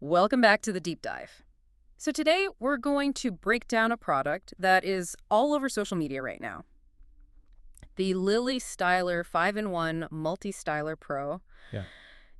Welcome back to the deep dive. So today we're going to break down a product that is all over social media right now. The LilyStyler 5-in-1 MultiStyler Pro. Yeah.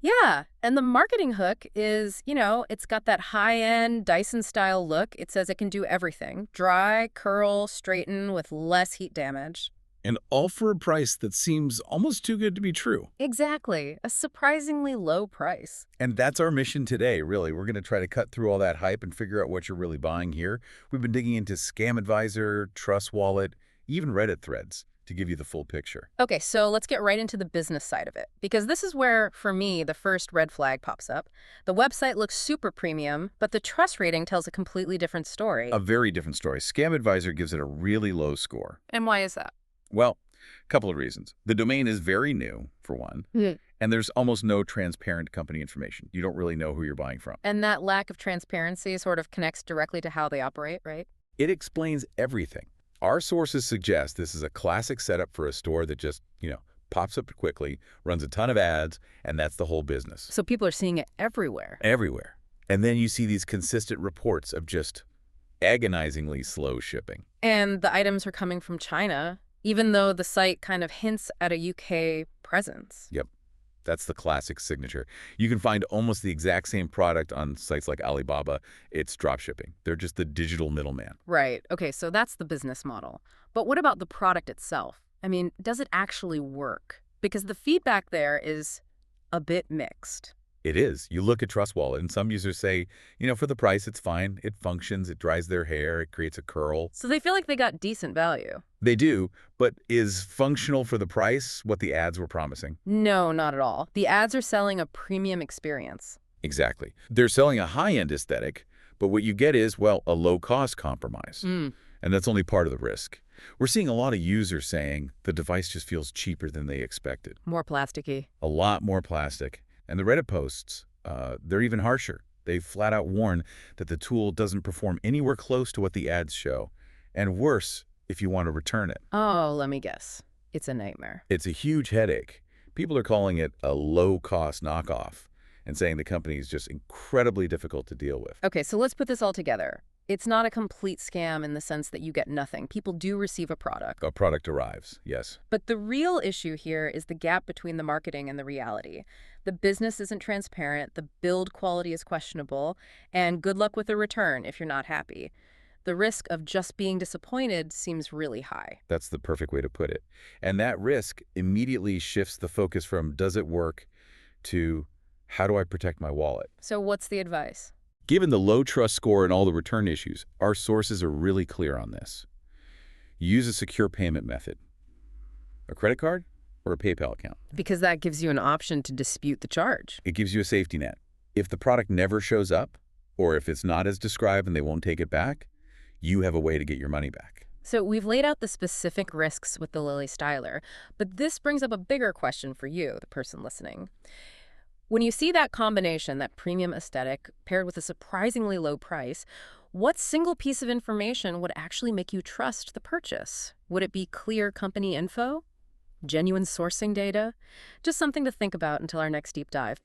Yeah, and the marketing hook is, it's got that high-end Dyson-style look. It says it can do everything. Dry, curl, straighten with less heat damage. And all for a price that seems almost too good to be true. Exactly. A surprisingly low price. And that's our mission today, really. We're going to try to cut through all that hype and figure out what you're really buying here. We've been digging into Scam Advisor, Trust Wallet, even Reddit threads to give you the full picture. Okay, so let's get right into the business side of it, because this is where, for me, the first red flag pops up. The website looks super premium, but the trust rating tells a completely different story. A very different story. Scam Advisor gives it a really low score. And why is that? Well, a couple of reasons. The domain is very new, for one, and there's almost no transparent company information. You don't really know who you're buying from. And that lack of transparency sort of connects directly to how they operate, right? It explains everything. Our sources suggest this is a classic setup for a store that just, pops up quickly, runs a ton of ads, and that's the whole business. So people are seeing it everywhere. Everywhere. And then you see these consistent reports of just agonizingly slow shipping. And the items are coming from China, even though the site kind of hints at a UK presence. Yep. That's the classic signature. You can find almost the exact same product on sites like Alibaba. It's drop shipping. They're just the digital middleman. Right. Okay, so that's the business model. But what about the product itself? I mean, does it actually work? Because the feedback there is a bit mixed. It is. You look at Trust Wallet, and some users say, for the price, it's fine. It functions. It dries their hair. It creates a curl. So they feel like they got decent value. They do, but is functional for the price what the ads were promising? No, not at all. The ads are selling a premium experience. Exactly. They're selling a high-end aesthetic, but what you get is, well, a low-cost compromise. And that's only part of the risk. We're seeing a lot of users saying the device just feels cheaper than they expected. More plasticky. A lot more plastic. And the Reddit posts, they're even harsher. They flat out warn that the tool doesn't perform anywhere close to what the ads show. And worse, if you want to return it. Oh, let me guess. It's a nightmare. It's a huge headache. People are calling it a low-cost knockoff and saying the company is just incredibly difficult to deal with. Okay, so let's put this all together. It's not a complete scam in the sense that you get nothing. People do receive a product. A product arrives, yes. But the real issue here is the gap between the marketing and the reality. The business isn't transparent, the build quality is questionable, and good luck with the return if you're not happy. The risk of just being disappointed seems really high. That's the perfect way to put it. And that risk immediately shifts the focus from does it work to how do I protect my wallet? So what's the advice? Given the low trust score and all the return issues, our sources are really clear on this. Use a secure payment method. A credit card or a PayPal account. Because that gives you an option to dispute the charge. It gives you a safety net. If the product never shows up, or if it's not as described and they won't take it back, you have a way to get your money back. So we've laid out the specific risks with the LilyStyler, but this brings up a bigger question for you, the person listening. When you see that combination, that premium aesthetic, paired with a surprisingly low price, what single piece of information would actually make you trust the purchase? Would it be clear company info? Genuine sourcing data? Just something to think about until our next deep dive.